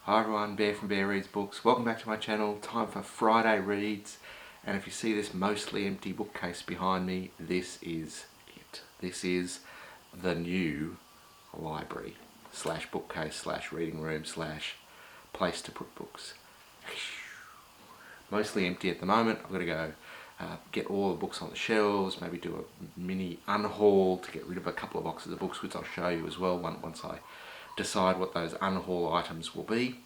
Hi everyone, Bear from Bear Reads Books. Welcome back to my channel. Time for Friday Reads. And if you see this mostly empty bookcase behind me, this is it. This is the new library slash bookcase slash reading room slash place to put books. Mostly empty at the moment. I've got to go get all the books on the shelves, maybe do a mini unhaul to get rid of a couple of boxes of books, which I'll show you as well once I decide what those unhaul items will be.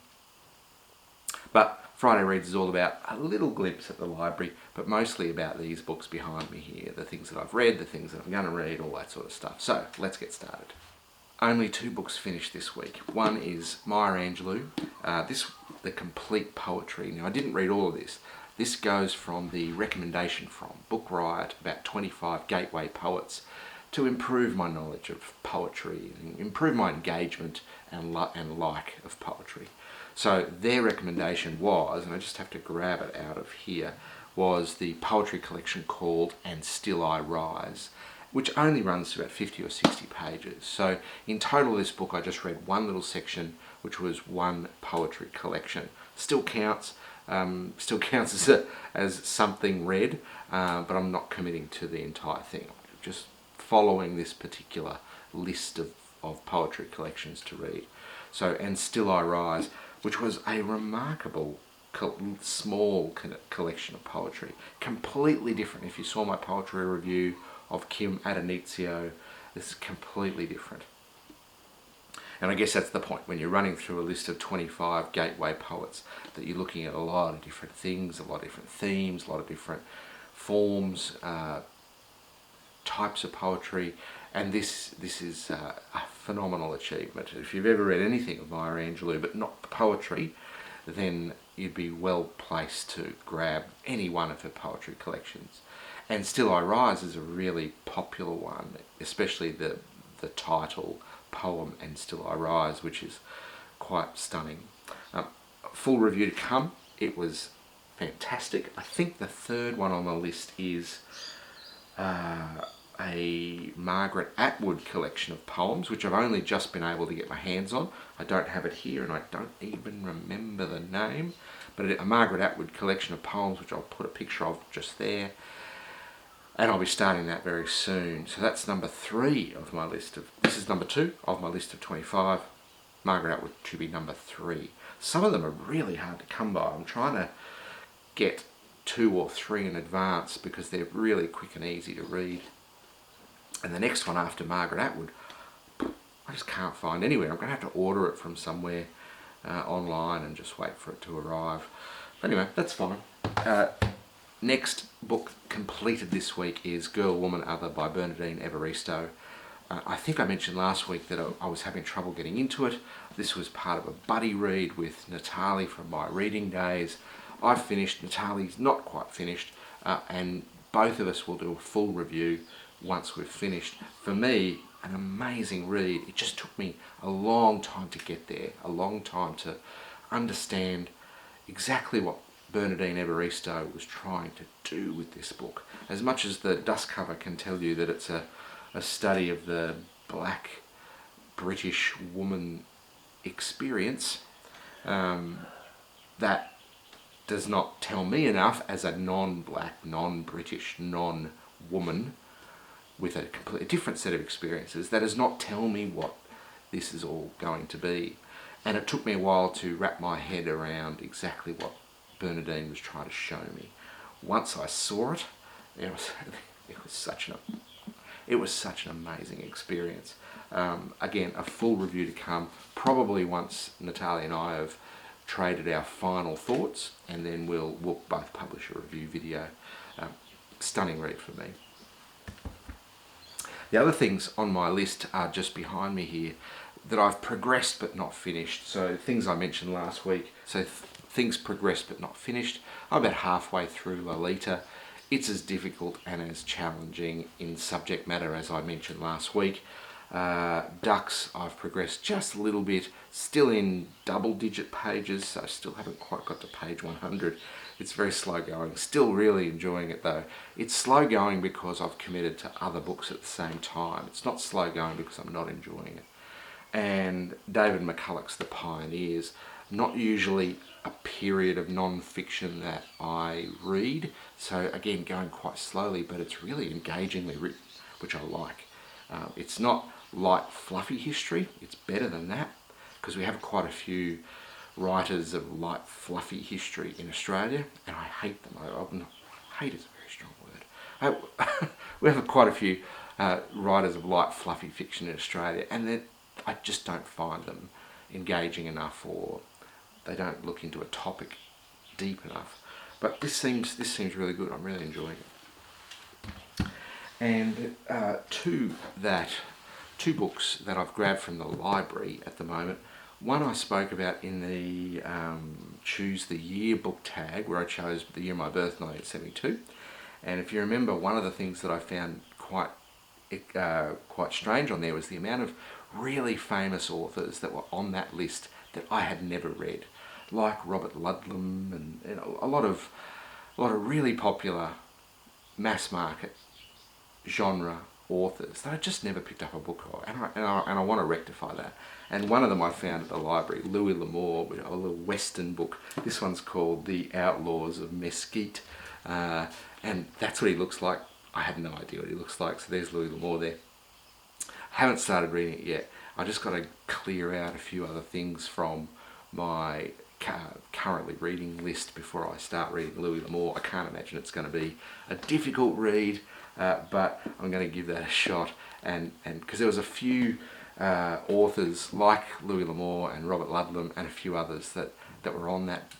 But Friday Reads is all about a little glimpse at the library, but mostly about these books behind me here, the things that I've read, the things that I'm going to read, all that sort of stuff. So let's get started. Only 2 books finished this week. One is Maya Angelou, the complete poetry. Now I didn't read all of this. This goes from the recommendation from Book Riot, about 25 gateway poets, to improve my knowledge of poetry and improve my engagement and like of poetry. So their recommendation was, and I just have to grab it out of here, was the poetry collection called And Still I Rise, which only runs to about 50 or 60 pages. So in total this book I just read one little section, which was one poetry collection. Still counts as something read, but I'm not committing to the entire thing. Just following this particular list of poetry collections to read. So And Still I Rise, which was a remarkable small collection of poetry. Completely different. If you saw my poetry review of Kim Adenizio, this is completely different. And I guess that's the point when you're running through a list of 25 gateway poets, that you're looking at a lot of different things, a lot of different themes, a lot of different forms, types of poetry, and this is a phenomenal achievement. If you've ever read anything of Maya Angelou but not the poetry, then you'd be well placed to grab any one of her poetry collections. And Still I Rise is a really popular one, especially the title poem And Still I Rise, which is quite stunning. Full review to come. It was fantastic. I think the third one on the list is a Margaret Atwood collection of poems, which I've only just been able to get my hands on. I don't have it here and I don't even remember the name, but a Margaret Atwood collection of poems, which I'll put a picture of just there, and I'll be starting that very soon. So that's number 3 of my list of, this is number 2 of my list of 25. Margaret Atwood to be number 3. Some of them are really hard to come by. I'm trying to get 2 or 3 in advance because they're really quick and easy to read. And the next one after Margaret Atwood, I just can't find anywhere. I'm going to have to order it from somewhere online and just wait for it to arrive. But anyway, that's fine. Next book completed this week is Girl, Woman, Other by Bernardine Evaristo. I think I mentioned last week that I was having trouble getting into it. This was part of a buddy read with Natalie from my reading days. I've finished, Natalie's not quite finished, and both of us will do a full review once we've finished. For me, an amazing read. It just took me a long time to get there, a long time to understand exactly what Bernardine Evaristo was trying to do with this book. As much as the dust cover can tell you that it's a study of the black British woman experience, that does not tell me enough as a non-black, non-British, non-woman with a completely different set of experiences. That does not tell me what this is all going to be. And it took me a while to wrap my head around exactly what Bernardine was trying to show me. Once I saw it, it was such an amazing experience. Again, a full review to come, probably once Natalie and I have traded our final thoughts, and then we'll both publish a review video. Stunning read for me. The other things on my list are just behind me here that I've progressed but not finished. So things I mentioned last week. So things progressed but not finished. I'm about halfway through Lolita. It's as difficult and as challenging in subject matter as I mentioned last week. Ducks, I've progressed just a little bit, still in double-digit pages, so I still haven't quite got to page 100. It's very slow going, still really enjoying it though. It's slow going because I've committed to other books at the same time. It's not slow going because I'm not enjoying it. And David McCulloch's The Pioneers, not usually a period of non-fiction that I read. So again, going quite slowly, but it's really engagingly written, which I like. It's not light, fluffy history. It's better than that, because we have quite a few writers of light, fluffy history in Australia, and I hate them. Hate is a very strong word. We have quite a few writers of light, fluffy fiction in Australia, and I just don't find them engaging enough, or they don't look into a topic deep enough. But this seems really good. I'm really enjoying it. And two books that I've grabbed from the library at the moment. One I spoke about in the Choose the Year book tag, where I chose the year of my birth, 1972. And if you remember, one of the things that I found quite strange on there was the amount of really famous authors that were on that list that I had never read, like Robert Ludlum and a lot of really popular mass market genre authors that I just never picked up a book of, and I want to rectify that. And one of them I found at the library, Louis L'Amour, a little Western book. This one's called The Outlaws of Mesquite, and that's what he looks like. I had no idea what he looks like, so there's Louis L'Amour there. Haven't started reading it yet. I just got to clear out a few other things from my currently reading list before I start reading Louis L'Amour. I can't imagine it's going to be a difficult read, but I'm going to give that a shot. And because there was a few authors like Louis L'Amour and Robert Ludlum and a few others that were on that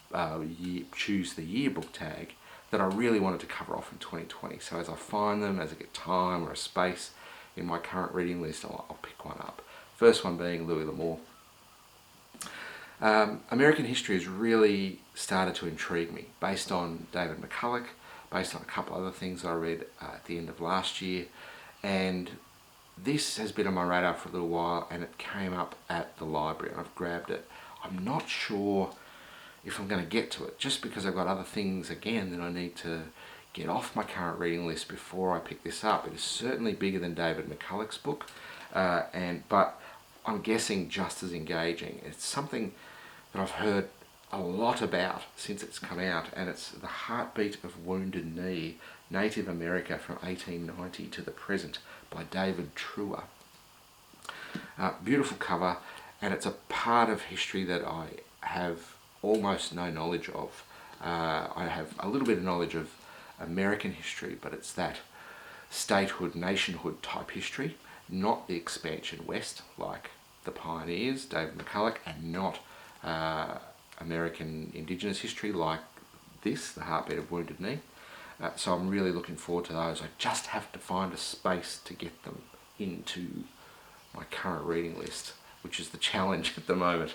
Choose the Year book tag that I really wanted to cover off in 2020. So as I find them, as I get time or a space in my current reading list, I'll pick one up. First one being Louis L'Amour. American history has really started to intrigue me, based on David McCulloch, based on a couple other things I read at the end of last year, and this has been on my radar for a little while, and it came up at the library and I've grabbed it. I'm not sure if I'm going to get to it, just because I've got other things again that I need to get off my current reading list before I pick this up. It is certainly bigger than David McCulloch's book, but I'm guessing just as engaging. It's something that I've heard a lot about since it's come out, and it's The Heartbeat of Wounded Knee, Native America from 1890 to the Present by David Truer. Beautiful cover, and it's a part of history that I have almost no knowledge of. I have a little bit of knowledge of American history, but it's that statehood, nationhood type history, not the expansion west like the pioneers, David McCulloch, and not American Indigenous history like this, The Heartbeat of Wounded Knee. So I'm really looking forward to those. I just have to find a space to get them into my current reading list, which is the challenge at the moment.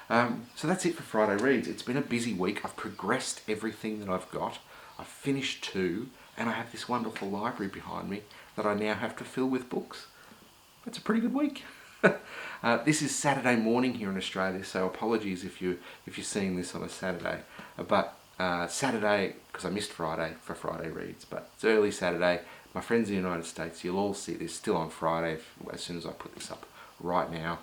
So that's it for Friday Reads. It's been a busy week. I've progressed everything that I've got. I've finished 2, and I have this wonderful library behind me that I now have to fill with books. That's a pretty good week. This is Saturday morning here in Australia, so apologies if you're seeing this on a Saturday. But Saturday, because I missed Friday for Friday Reads, but it's early Saturday. My friends in the United States, you'll all see this still on Friday as soon as I put this up right now.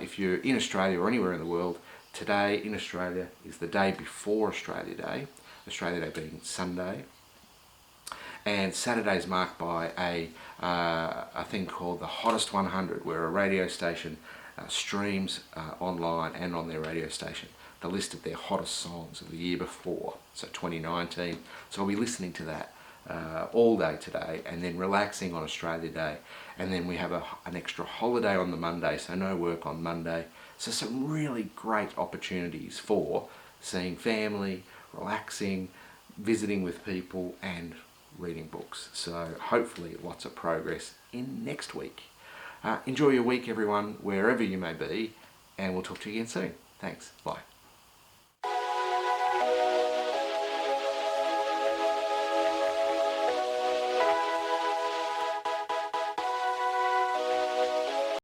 If you're in Australia or anywhere in the world, today in Australia is the day before Australia Day, Australia Day being Sunday. And Saturday is marked by a thing called the Hottest 100, where a radio station streams online and on their radio station the list of their hottest songs of the year before, so 2019. So I'll be listening to that all day today, and then relaxing on Australia Day. And then we have an extra holiday on the Monday, so no work on Monday. So some really great opportunities for seeing family, relaxing, visiting with people, and reading books. So hopefully lots of progress in next week. Enjoy your week, everyone, wherever you may be, and we'll talk to you again soon. Thanks. Bye.